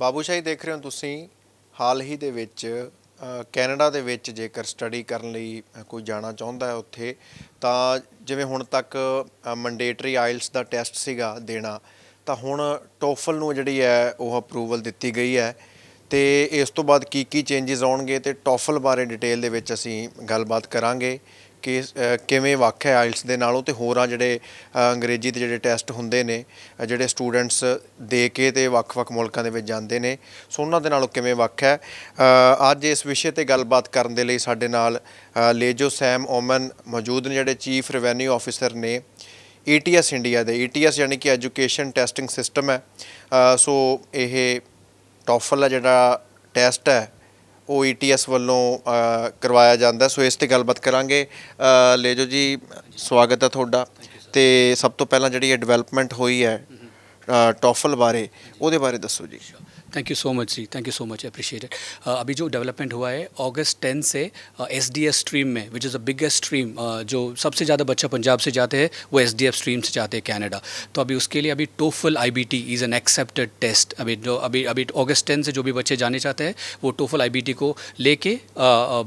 ਬਾਬੂਸ਼ਾਹੀ ਦੇਖ ਰਹੇ ਹੋ ਤੁਸੀਂ। ਹਾਲ ਹੀ ਦੇ ਵਿੱਚ ਕੈਨੇਡਾ ਦੇ ਵਿੱਚ ਜੇਕਰ ਸਟੱਡੀ ਕਰਨ ਲਈ ਕੋਈ ਜਾਣਾ ਚਾਹੁੰਦਾ ਹੈ ਉੱਥੇ, ਤਾਂ ਜਿਵੇਂ ਹੁਣ ਤੱਕ ਮੰਡੇਟਰੀ ਆਇਲਸ ਦਾ ਟੈਸਟ ਸੀਗਾ ਦੇਣਾ, ਤਾਂ ਹੁਣ ਟੋਫਲ ਨੂੰ ਜਿਹੜੀ ਹੈ ਉਹ ਅਪਰੂਵਲ ਦਿੱਤੀ ਗਈ ਹੈ। ਤੇ ਇਸ ਤੋਂ ਬਾਅਦ ਕੀ ਚੇਂਜਸ ਆਉਣਗੇ ਤੇ ਟੋਫਲ ਬਾਰੇ ਡਿਟੇਲ ਦੇ ਵਿੱਚ ਅਸੀਂ ਗੱਲਬਾਤ ਕਰਾਂਗੇ ਕਿ ਕਿਵੇਂ ਵੱਖ ਹੈ ਆਇਲਸ ਦੇ ਨਾਲੋਂ, ਤੇ ਹੋਰਾਂ ਜਿਹੜੇ ਅੰਗਰੇਜ਼ੀ ਦੇ ਜਿਹੜੇ ਟੈਸਟ ਹੁੰਦੇ ਨੇ ਜਿਹੜੇ ਸਟੂਡੈਂਟਸ ਦੇ ਕੇ ਤੇ ਵੱਖ-ਵੱਖ ਮੁਲਕਾਂ ਦੇ ਵਿੱਚ ਜਾਂਦੇ ਨੇ, ਸੋ ਉਹਨਾਂ ਦੇ ਨਾਲੋਂ ਕਿਵੇਂ ਵੱਖ ਹੈ। ਅੱਜ ਇਸ ਵਿਸ਼ੇ 'ਤੇ ਗੱਲਬਾਤ ਕਰਨ ਦੇ ਲਈ ਸਾਡੇ ਨਾਲ ਲੇਜੋ ਸੈਮ ਓਮਨ ਮੌਜੂਦ ਨੇ, ਜਿਹੜੇ ਚੀਫ ਰੈਵਨਿਊ ਆਫਿਸਰ ਨੇ ETS ਇੰਡੀਆ ਦੇ। ETS ਯਾਨੀ ਕਿ ਐਜੂਕੇਸ਼ਨ ਟੈਸਟਿੰਗ ਸਿਸਟਮ ਹੈ। ਸੋ ਇਹ ਟੋਫਲ ਹੈ ਜਿਹੜਾ ਟੈਸਟ ਹੈ ਉਹ ETS ਵੱਲੋਂ ਕਰਵਾਇਆ ਜਾਂਦਾ। ਸੋ ਇਸ 'ਤੇ ਗੱਲਬਾਤ ਕਰਾਂਗੇ। ਲੇਜੋ ਜੀ, ਸਵਾਗਤ ਹੈ ਤੁਹਾਡਾ। ਤੇ ਸਭ ਤੋਂ ਪਹਿਲਾਂ ਜਿਹੜੀ ਇਹ ਡਿਵੈਲਪਮੈਂਟ ਹੋਈ ਹੈ टॉफल बारे, ਉਹਦੇ ਬਾਰੇ ਦੱਸੋ जी। थैंक यू सो मच जी, thank you so much, appreciate it. अभी जो डेवलपमेंट हुआ है अगस्त 10 से SDF स्ट्रीम में, which is the biggest stream, जो सबसे ज़्यादा बच्चा पंजाब से जाते हैं वो SDF स्ट्रीम से जाते हैं कनाडा। तो अभी उसके लिए अभी TOEFL IBT is an accepted test. अभी अगस्त 10 से जो भी बच्चे जाने चाहते हैं वो टोफल IBT को लेके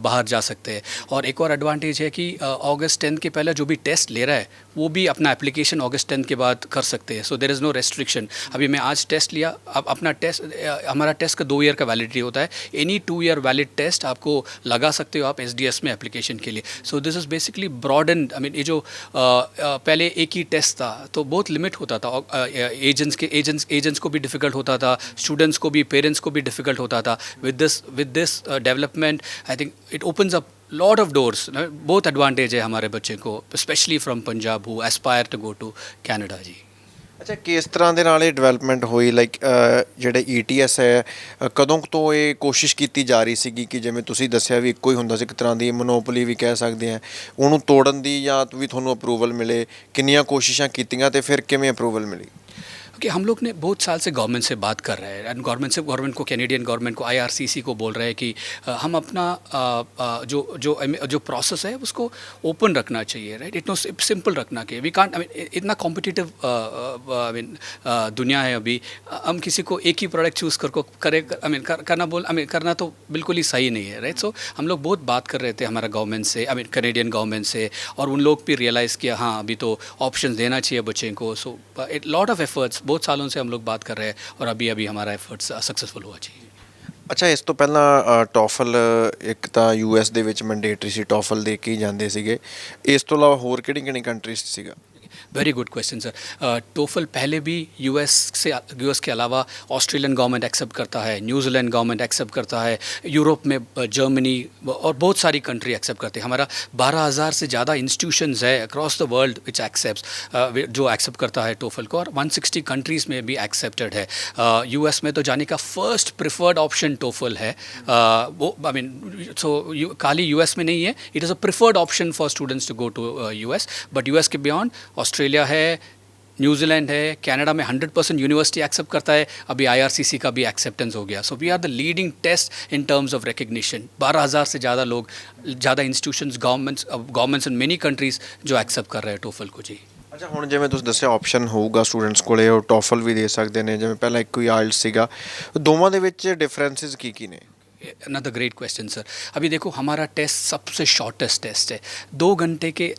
बाहर जा सकते हैं। और एक और एडवांटेज है कि अगस्त 10 के पहले जो भी टेस्ट ले रहा है वो भी अपना एप्लीकेशन अगस्त 10 के बाद कर सकते हैं। So there is no restriction. अभी मैं आज टेस्ट लिया, अब अपना टेस्ट, हमारा टेस्ट का 2 ईयर का वैलिडिटी होता है। एनी 2 ईयर वैलिड टेस्ट आपको लगा सकते हो आप SDS में एप्लीकेशन के लिए। So this is basically broaden. I mean ये जो पहले एक ही टेस्ट था तो बहुत लिमिट होता था, एजेंट्स को भी डिफ़िकल्ट होता था, स्टूडेंट्स को भी, पेरेंट्स को भी डिफ़िकल्ट होता था। With this development I think it opens up lot of doors. बहुत एडवांटेज है हमारे बच्चे को, specially from Punjab who aspire to go to Canada जी। ਅੱਛਾ, ਕਿਸ ਤਰ੍ਹਾਂ ਦੇ ਨਾਲ ਇਹ ਡਿਵੈਲਪਮੈਂਟ ਹੋਈ? ਲਾਈਕ ਜਿਹੜੇ ETS ਹੈ, ਕਦੋਂ ਤੋਂ ਇਹ ਕੋਸ਼ਿਸ਼ ਕੀਤੀ ਜਾ ਰਹੀ ਸੀਗੀ ਕਿ ਜਿਵੇਂ ਤੁਸੀਂ ਦੱਸਿਆ ਵੀ ਇੱਕੋ ਹੀ ਹੁੰਦਾ ਸੀ, ਇੱਕ ਤਰ੍ਹਾਂ ਦੀ ਮੋਨੋਪੋਲੀ ਵੀ ਕਹਿ ਸਕਦੇ ਹਾਂ, ਉਹਨੂੰ ਤੋੜਨ ਦੀ ਜਾਂ ਵੀ ਤੁਹਾਨੂੰ ਅਪਰੂਵਲ ਮਿਲੇ, ਕਿੰਨੀਆਂ ਕੋਸ਼ਿਸ਼ਾਂ ਕੀਤੀਆਂ ਤੇ ਫਿਰ ਕਿਵੇਂ ਅਪਰੂਵਲ मिली? कि हम लोग ने बहुत साल से गवर्नमेंट से बात कर रहे हैं, एंड गवर्नमेंट को, कैनेडियन गवर्नमेंट को, IRCC को बोल रहे हैं कि हम अपना जो प्रोसेस है उसको ओपन रखना चाहिए, राइट। इतना सिंपल रखना कि वी कांट, आई मीन इतना कॉम्पिटिटिव दुनिया है अभी, हम किसी को एक ही प्रोडक्ट चूज़ करना तो बिल्कुल ही सही नहीं है, राइट। सो हम लोग बहुत बात कर रहे थे हमारा गवर्नमेंट से, आई मीन कैनेडियन गवर्नमेंट से, और उन लोग भी रियलाइज़ किया हाँ अभी तो ऑप्शन देना चाहिए बच्चे को। So it lot of efforts, बहुत सालों से हम लोग बात कर रहे हैं और अभी हमारा एफर्ट्स सक्सेसफुल हुआ जी। ਅੱਛਾ, ਇਸ ਤੋਂ ਪਹਿਲਾਂ ਟੋਫਲ ਇੱਕ ਤਾਂ US ਦੇ ਵਿੱਚ ਮੈਂਡੇਟਰੀ ਸੀ, ਟੋਫਲ ਦੇ ਕੇ ਹੀ ਜਾਂਦੇ ਸੀਗੇ। ਇਸ ਤੋਂ ਇਲਾਵਾ ਹੋਰ ਕਿਹੜੀ ਕੰਟਰੀਜ਼ 'ਚ ਸੀਗਾ? Very good question sir. TOEFL पहले भी US के अलावा ऑस्ट्रेलियन गवर्नमेंट एक्सेप्ट करता है, न्यूजीलैंड गवर्नमेंट एक्सेप्ट करता है, यूरोप में जर्मनी और बहुत सारी कंट्री एक्सेप्ट करते हैं। हमारा 12,000 से ज़्यादा इंस्टीट्यूशंस है अक्रॉस द वर्ल्ड विच जो एक्सेप्ट करता है टोफल को, और 160 कंट्रीज़ में भी एक्सेप्टेड है। US में तो जाने का फर्स्ट प्रिफर्ड ऑप्शन टोफल है। वो आई मीन सो खाली US में नहीं है, it is a preferred option for students to go to US। But US के बियॉन्ड ऑस्ट्रेलिया है, न्यूजीलैंड है, कनाडा में 100% यूनिवर्सिटी एक्सेप्ट करता है। अभी IRCC का भी एक्सेप्टेंस हो गया। So we are the leading test in terms of recognition. 12,000 से ज़्यादा लोग, ज़्यादा institutions, governments in many countries जो एक्सेप्ट कर रहे हैं टोफल को जी। ਅੱਛਾ, ਹੁਣ ਜਿਵੇਂ ਤੁਸੀਂ ਦੱਸਿਆ ਆਪਸ਼ਨ ਹੋਊਗਾ ਸਟੂਡੈਂਟਸ ਕੋਲੇ, ਉਹ ਟੋਫਲ ਵੀ ਦੇ ਸਕਦੇ ਨੇ, ਜਿਵੇਂ ਪਹਿਲਾਂ ਇੱਕੋ ਹੀ ਆਇਲਸ ਸੀਗਾ, ਦੋਵਾਂ ਦੇ ਵਿੱਚ ਡਿਫਰੈਂਸਿਸ ਕੀ ਨੇ? Another great question sir. अभी देखो हमारा टेस्ट सबसे शॉर्टेस्ट टेस्ट है, 2 घंटे के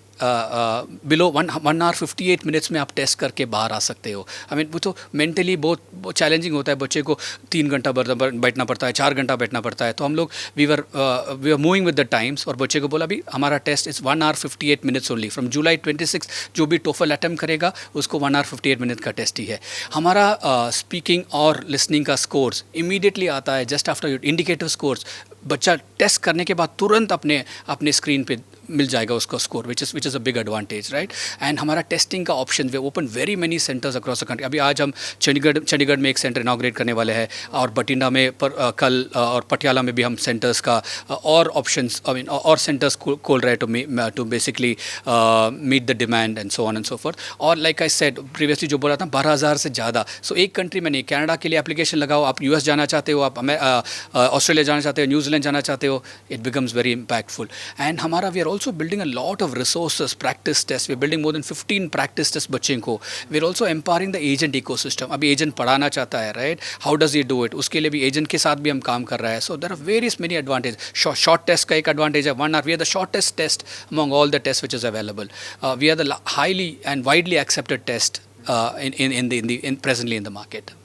बिलो 1 आवर 58 मिनट्स में आप टेस्ट करके बाहर आ सकते हो। आई मीन वो तो मेंटली बहुत चैलेंजिंग होता है, बच्चे को 3 घंटा बैठना पड़ता है, 4 घंटा बैठना पड़ता है। तो हम लोग we are moving with the times, और बच्चे को बोला अभी हमारा test is 1 hour 58 minutes only. From July 26 जो भी टोफल अटैम्प्ट करेगा उसको 1 आवर 58 मिनट का टेस्ट ही है। हमारा स्पीकिंग और लिसनिंग का स्कोर्स इमीडिएटली आता है जस्ट आफ्टर इंडिकेटिव स्कोर्स। बच्चा टेस्ट करने के बाद तुरंत अपने स्क्रीन पे मिल जाएगा उसका score, which is a big advantage, right. And हमारा टेस्टिंग का option way open very many centres across the country. अभी आज हम चंडीगढ़ में एक सेंटर इनाग्रेट करने वाले हैं, और बठिंडा में कल, और पटियाला में भी हम सेंटर्स का और ऑप्शंस, आई मीन और सेंटर्स खोल रहे हैं to basically meet the demand and so on and so forth. और लाइक आई सेड प्रीवियसली जो बोला था 12,000 से ज़्यादा। सो एक कंट्री में नहीं, कनाडा के लिए एप्लीकेशन लगाओ, आप US जाना चाहते हो, आप ऑस्ट्रेलिया जाना चाहते हो, न्यूजीलैंड जाना चाहते हो, it becomes very impactful. And हमारा we are also building a lot of resources, practice tests. We're building more than 15 practice tests बच्चे को. We're also empowering the agent ecosystem. अभी agent पढ़ाना चाहता है, right? How does he do it? उसके लिए भी agent के साथ भी हम काम कर रहे हैं. So there are various many advantages. Short test का एक advantage है 1 hour. We are the shortest test among all the tests which is available. We are the highly and widely accepted test presently in the market.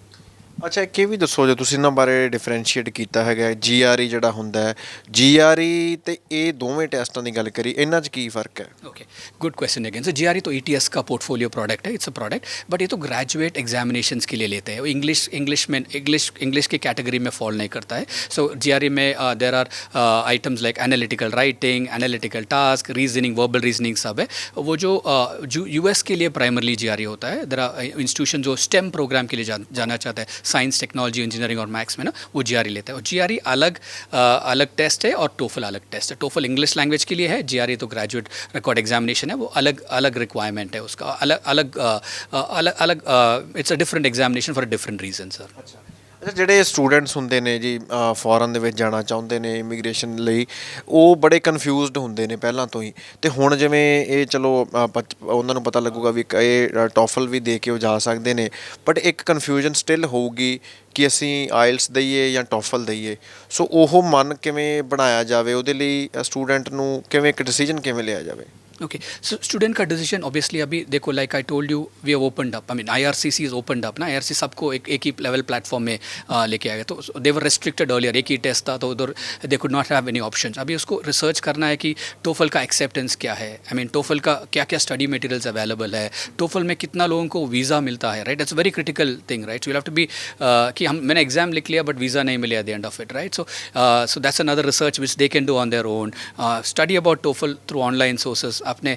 ਅੱਛਾ ਇੱਕ ਇਹ ਵੀ ਦੱਸੋ ਜੇ ਤੁਸੀਂ ਇਹਨਾਂ ਬਾਰੇ ਡਿਫਰੈਂਸ਼ੀਏਟ ਕੀਤਾ ਹੈਗਾ GRE ਜਿਹੜਾ ਹੁੰਦਾ ਹੈ GRE ਤੇ ਇਹ ਦੋਵੇਂ ਟੈਸਟਾਂ ਦੀ ਗੱਲ ਕਰੀ ਇਹਨਾਂ 'ਚ ਕੀ फ़र्क है? Okay good question again. So GRE तो ETS का पोर्टफोलियो प्रोडक्ट है, इट्स अ प्रोडक्ट, बट ये तो ग्रेजुएट एग्जामिनेशंस के लिए लेते हैं. इंग्लिश की कैटेगरी में फॉल नहीं करता है. सो GRE में there are items like analytical writing, analytical task, reasoning, verbal reasoning सब है. वो जो US के लिए प्राइमरली GRE होता है. देर आर इंस्टीट्यूशन जो स्टेम प्रोग्राम के लिए जाना चाहता है, साइंस, टेक्नोलॉजी, इंजीनियरिंग और मैथ्स में ना, वो GRE लेता है. और GRE अलग टेस्ट है और TOEFL अलग टेस्ट है. TOEFL इंग्लिश लैंग्वेज के लिए है, GRE तो ग्रेजुएट रिकॉर्ड एग्जामिनेशन है, वो अलग रिक्वायरमेंट है उसका, अलग it's a different examination for a different reason sir. ਅੱਛਾ ਜਿਹੜੇ ਸਟੂਡੈਂਟਸ ਹੁੰਦੇ ਨੇ ਜੀ ਫੋਰਨ ਦੇ ਵਿੱਚ ਜਾਣਾ ਚਾਹੁੰਦੇ ਨੇ ਇਮੀਗ੍ਰੇਸ਼ਨ ਲਈ, ਉਹ ਬੜੇ ਕਨਫਿਊਜ਼ਡ ਹੁੰਦੇ ਨੇ ਪਹਿਲਾਂ ਤੋਂ ਹੀ. ਤੇ ਹੁਣ ਜਿਵੇਂ ਇਹ ਚਲੋ ਉਹਨਾਂ ਨੂੰ ਪਤਾ ਲੱਗੂਗਾ ਵੀ ਇਹ ਟੋਫਲ ਵੀ ਦੇ ਕੇ ਉਹ ਜਾ ਸਕਦੇ ਨੇ, ਬਟ ਇੱਕ ਕਨਫਿਊਜ਼ਨ ਸਟਿਲ ਹੋਊਗੀ ਕਿ ਅਸੀਂ ਆਇਲਸ ਦਈਏ ਜਾਂ ਟੋਫਲ ਦਈਏ. ਸੋ ਉਹ ਮਨ ਕਿਵੇਂ ਬਣਾਇਆ ਜਾਵੇ, ਉਹਦੇ ਲਈ ਸਟੂਡੈਂਟ ਨੂੰ ਕਿਵੇਂ ਇੱਕ ਡਿਸੀਜਨ ਕਿਵੇਂ ਲਿਆ ਜਾਵੇ? ओके सो स्टूडेंट का डिसीजन ऑब्वियसली अभी देखो, like I told you, we have opened up. I mean IRCC is opened up ना. IRCC सबको एक ही लेवल प्लेटफॉर्म में लेके आ गया. तो दे वर रेस्ट्रिक्टेड अर्लियर, एक ही टेस्ट था तो उधर they could not have any options. अभी उसको रिसर्च करना है कि TOEFL का एक्सेप्टेंस क्या है, आई मीन TOEFL का क्या क्या स्टडी मटेरियल्स अवेलेबल है, TOEFL में कितना लोगों को वीज़ा मिलता है, right? It's very critical thing, right? So you have to be कि मैंने एग्जाम लिख लिया बट वीज़ा नहीं मिले at the end of it, right? So that's another research which they can do on their own. Study about TOEFL through online sources. आपने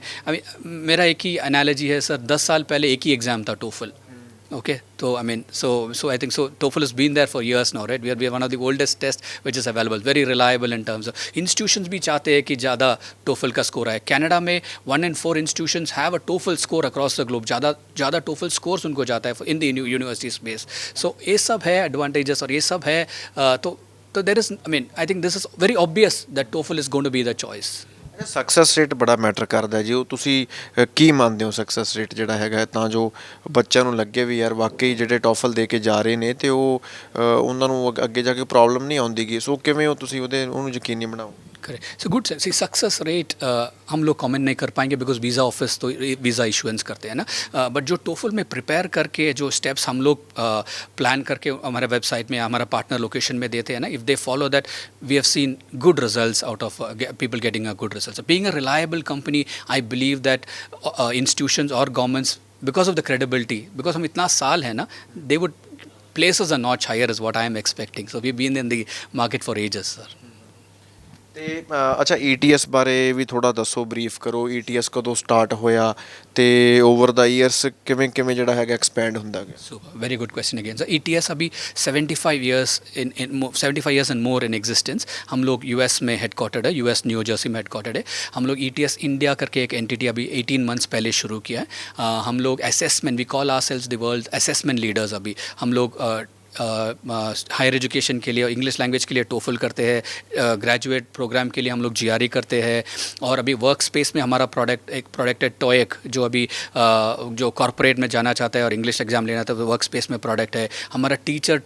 मेरा एक ही analogy है सर, 10 साल पहले एक ही एग्ज़ाम था TOEFL. Okay, so I mean, so I think so. TOEFL has been there for years now, right? We are one of the oldest tests which is available, very reliable in terms of institutions भी चाहते हैं कि ज़्यादा TOEFL का score आए. Canada में 1 in 4 institutions have a TOEFL score across the globe. ज़्यादा TOEFL scores उनको जाता है in the university space. So ये सब है advantages और ये सब है तो there is, I mean, I think this is very obvious that TOEFL is going to be the choice. Success rate ਬੜਾ ਮੈਟਰ ਕਰਦਾ ਜੀ. ਉਹ ਤੁਸੀਂ ਕੀ ਮੰਨਦੇ ਹੋ ਸਕਸੈਸ ਰੇਟ ਜਿਹੜਾ ਹੈਗਾ, ਤਾਂ ਜੋ ਬੱਚਿਆਂ ਨੂੰ ਲੱਗੇ ਵੀ ਯਾਰ ਵਾਕਈ ਜਿਹੜੇ ਟੋਫਲ ਦੇ ਕੇ ਜਾ ਰਹੇ ਨੇ ਤੇ ਉਹ ਉਹਨਾਂ ਨੂੰ ਅੱਗੇ ਜਾ ਕੇ ਪ੍ਰੋਬਲਮ ਨਹੀਂ ਆਉਂਦੀਗੀ. ਸੋ ਕਿਵੇਂ ਹੋ ਤੁਸੀਂ ਉਹਨੂੰ ਯਕੀਨੀ ਬਣਾਓ? Correct. So good. See success rate हम लोग कमेंट नहीं कर पाएंगे बिकॉज वीज़ा ऑफिस तो वीज़ा इशुएंस करते हैं ना. बट जो TOEFL में प्रिपेयर करके जो स्टेप्स हम लोग प्लान करके हमारे वेबसाइट में, हमारा पार्टनर लोकेशन में देते हैं ना, if they follow that we have seen good results out of people getting a good results. Being a reliable company, I believe that institutions और governments, because of the credibility, because हम इतना साल है ना, they would place us a notch higher is what I am expecting. So we been in the market for ages sir. ਤੇ ਅੱਛਾ ETS ਬਾਰੇ ਵੀ ਥੋੜਾ ਦੱਸੋ, ਬਰੀਫ ਕਰੋ. ETS ਕਦੋਂ ਸਟਾਰਟ ਹੋਇਆ ਤੇ ਓਵਰ ਦਾ ਈਅਰਸ ਕਿਵੇਂ ਜਿਹੜਾ ਹੈਗਾ ਐਕਸਪੈਂਡ ਹੁੰਦਾ ਗਿਆ? Super, very good question again. So ETS अभी 75 years and more in existence. हम लोग US में हेडक्वार्टर्ड है, US न्यू जर्सी में हेडक्वार्टर्ड है. हम लोग ETS इंडिया करके एक एंटिटी अभी 18 months पहले शुरू किया है. हम लोग assessment, we call ourselves the world assessment leaders. अभी हम लोग हायर एजुकेशन के लिए, इंग्लिश लैंग्वेज के लिए TOEFL करते हैं, ग्रेजुएट प्रोग्राम के लिए हम लोग GRE करते हैं. और अभी वर्क स्पेस में हमारा एक प्रोडक्ट है TOEIC, जो अभी जो कॉर्पोरेट में जाना चाहता है और इंग्लिश एग्जाम लेना था, तो वर्क स्पेस में प्रोडक्ट है. हमारा टीचर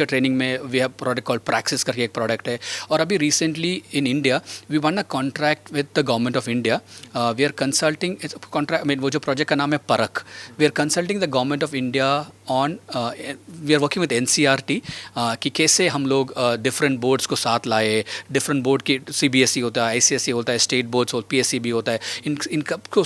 ट्रेनिंग में we have product called Praxis करके एक प्रोडक्ट है. और अभी recently in India we won a contract with the government of India. We are consulting contract, I mean वो जो प्रोजेक्ट का नाम है Parakh. We are consulting the government of India on, we are working with NCERT कि कैसे हम लोग different boards को साथ लाए. डिफरेंट बोर्ड की CBSE होता है, ICSE होता है, स्टेट बोर्ड्स हो, PSE भी होता है. इन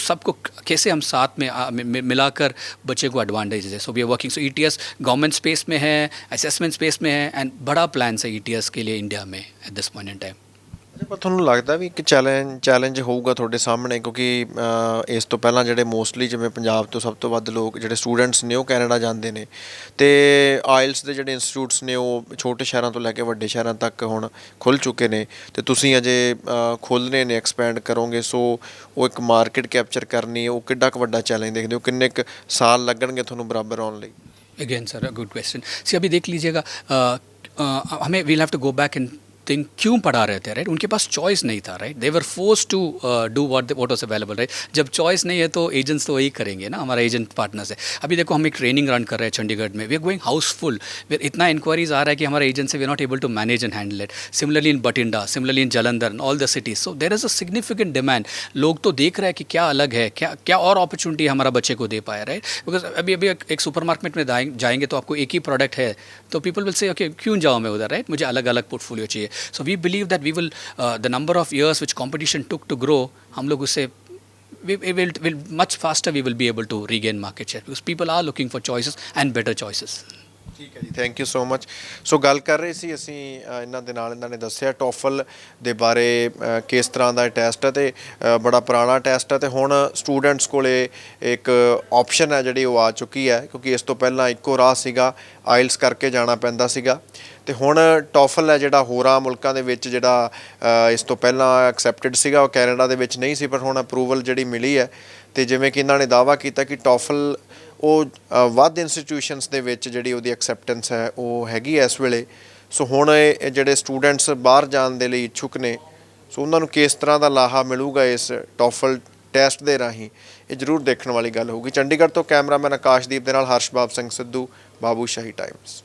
सबको कैसे हम साथ में मिलाकर बच्चे को एडवांटेज है. So we are working. So ETS government space में है, असेसमेंट स्पेस में है, एंड बड़ा प्लान है ETS के लिए इंडिया में at this point in time. ਪਰ ਤੁਹਾਨੂੰ ਲੱਗਦਾ ਵੀ ਇੱਕ ਚੈਲੰਜ ਹੋਊਗਾ ਤੁਹਾਡੇ ਸਾਹਮਣੇ, ਕਿਉਂਕਿ ਇਸ ਤੋਂ ਪਹਿਲਾਂ ਜਿਹੜੇ ਮੋਸਟਲੀ ਜਿਵੇਂ ਪੰਜਾਬ ਤੋਂ ਸਭ ਤੋਂ ਵੱਧ ਲੋਕ ਜਿਹੜੇ ਸਟੂਡੈਂਟਸ ਨੇ ਉਹ ਕੈਨੇਡਾ ਜਾਂਦੇ ਨੇ, ਤੇ ਆਇਲਸ ਦੇ ਜਿਹੜੇ ਇੰਸਟੀਟਿਊਟਸ ਨੇ ਉਹ ਛੋਟੇ ਸ਼ਹਿਰਾਂ ਤੋਂ ਲੈ ਕੇ ਵੱਡੇ ਸ਼ਹਿਰਾਂ ਤੱਕ ਹੁਣ ਖੁੱਲ੍ਹ ਚੁੱਕੇ ਨੇ, ਤੇ ਤੁਸੀਂ ਅਜੇ ਖੋਲ੍ਹਣੇ ਨੇ, ਐਕਸਪੈਂਡ ਕਰੋਗੇ. ਸੋ ਉਹ ਇੱਕ ਮਾਰਕੀਟ ਕੈਪਚਰ ਕਰਨੀ, ਉਹ ਕਿੱਡਾ ਕੁ ਵੱਡਾ ਚੈਲੰਜ ਦੇਖਦੇ ਹੋ? ਕਿੰਨੇ ਕੁ ਸਾਲ ਲੱਗਣਗੇ ਤੁਹਾਨੂੰ ਬਰਾਬਰ ਆਉਣ ਲਈ? Again sir, good question. See अभी देख लीजिएगा, हमें we'll have to go back in thing क्यों पढ़ा रहे थे, राइट? उनके पास चॉइस नहीं था, right? They were force to do what was available, right? जब चॉइस नहीं है तो एजेंट्स तो वही करेंगे ना, हमारा एजेंट पार्टनर्स है। अभी देखो हम एक ट्रेनिंग रन कर रहे हैं चंडीगढ़ में, वी आर गोइंग हाउसफुल, इतना इंक्वायरीज आ रहा है कि हमारा एजेंट से we are not able to manage and handle it. Similarly in Bathinda, similarly in Jalandhar, all the cities, so there is a significant demand. लोग तो देख रहे हैं कि क्या अलग है, क्या क्या और अपॉर्चुनिटी हमारा बच्चे को दे पाया, राइट? बिकॉज अभी अभी एक सुपरमार्केट में जाएंगे तो आपको एक ही प्रोडक्ट है, तो पीपल विल से ओके क्यों जाऊँ मैं उधर, राइट? मुझे अलग अलग पोर्टफोलियो चाहिए। So we believe that we will the number of years which competition took to grow, हम लोग उससे will much faster we will be able to regain market share because people are looking for choices and better choices. ਠੀਕ ਹੈ ਜੀ, thank you so much. ਸੋ ਗੱਲ ਕਰ ਰਹੇ ਸੀ ਅਸੀਂ ਇਹਨਾਂ ਦੇ ਨਾਲ, ਇਹਨਾਂ ਨੇ ਦੱਸਿਆ ਟੋਫਲ ਦੇ ਬਾਰੇ ਕਿਸ ਤਰ੍ਹਾਂ ਦਾ ਟੈਸਟ ਹੈ ਅਤੇ ਬੜਾ ਪੁਰਾਣਾ ਟੈਸਟ ਹੈ ਅਤੇ ਹੁਣ ਸਟੂਡੈਂਟਸ ਕੋਲੇ ਇੱਕ ਆਪਸ਼ਨ ਹੈ ਜਿਹੜੀ ਉਹ ਆ ਚੁੱਕੀ ਹੈ, ਕਿਉਂਕਿ ਇਸ ਤੋਂ ਪਹਿਲਾਂ ਇੱਕੋ ਰਾਹ ਸੀਗਾ, ਆਇਲਸ ਕਰਕੇ ਜਾਣਾ ਪੈਂਦਾ ਸੀਗਾ, ਅਤੇ ਹੁਣ ਟੋਫਲ ਹੈ ਜਿਹੜਾ ਹੋਰਾਂ ਮੁਲਕਾਂ ਦੇ ਵਿੱਚ ਜਿਹੜਾ ਇਸ ਤੋਂ ਪਹਿਲਾਂ ਐਕਸੈਪਟਡ ਸੀਗਾ, ਉਹ ਕੈਨੇਡਾ ਦੇ ਵਿੱਚ ਨਹੀਂ ਸੀ, ਪਰ ਹੁਣ ਅਪਰੂਵਲ ਜਿਹੜੀ ਮਿਲੀ ਹੈ। ਅਤੇ ਜਿਵੇਂ ਕਿ ਇਹਨਾਂ ਨੇ ਦਾਅਵਾ ਕੀਤਾ ਕਿ ਟੋਫਲ ਉਹ ਵੱਧ ਇੰਸਟੀਟਿਊਸ਼ਨਸ ਦੇ ਵਿੱਚ ਜਿਹੜੀ ਉਹਦੀ ਐਕਸੈਪਟੈਂਸ ਹੈ ਉਹ ਹੈਗੀ ਹੈ ਇਸ ਵੇਲੇ। ਸੋ ਹੁਣ ਇਹ ਜਿਹੜੇ ਸਟੂਡੈਂਟਸ ਬਾਹਰ ਜਾਣ ਦੇ ਲਈ ਇੱਛੁਕ ਨੇ, ਸੋ ਉਹਨਾਂ ਨੂੰ ਕਿਸ ਤਰ੍ਹਾਂ ਦਾ ਲਾਹਾ ਮਿਲੂਗਾ ਇਸ ਟੋਫਲ ਟੈਸਟ ਦੇ ਰਾਹੀਂ, ਇਹ ਜ਼ਰੂਰ ਦੇਖਣ ਵਾਲੀ ਗੱਲ ਹੋਊਗੀ। ਚੰਡੀਗੜ੍ਹ ਤੋਂ ਕੈਮਰਾਮੈਨ ਆਕਾਸ਼ਦੀਪ ਦੇ ਨਾਲ ਹਰਸ਼ਬਾਬ ਸਿੰਘ ਸਿੱਧੂ, ਬਾਬੂਸ਼ਾਹੀ ਟਾਈਮਸ।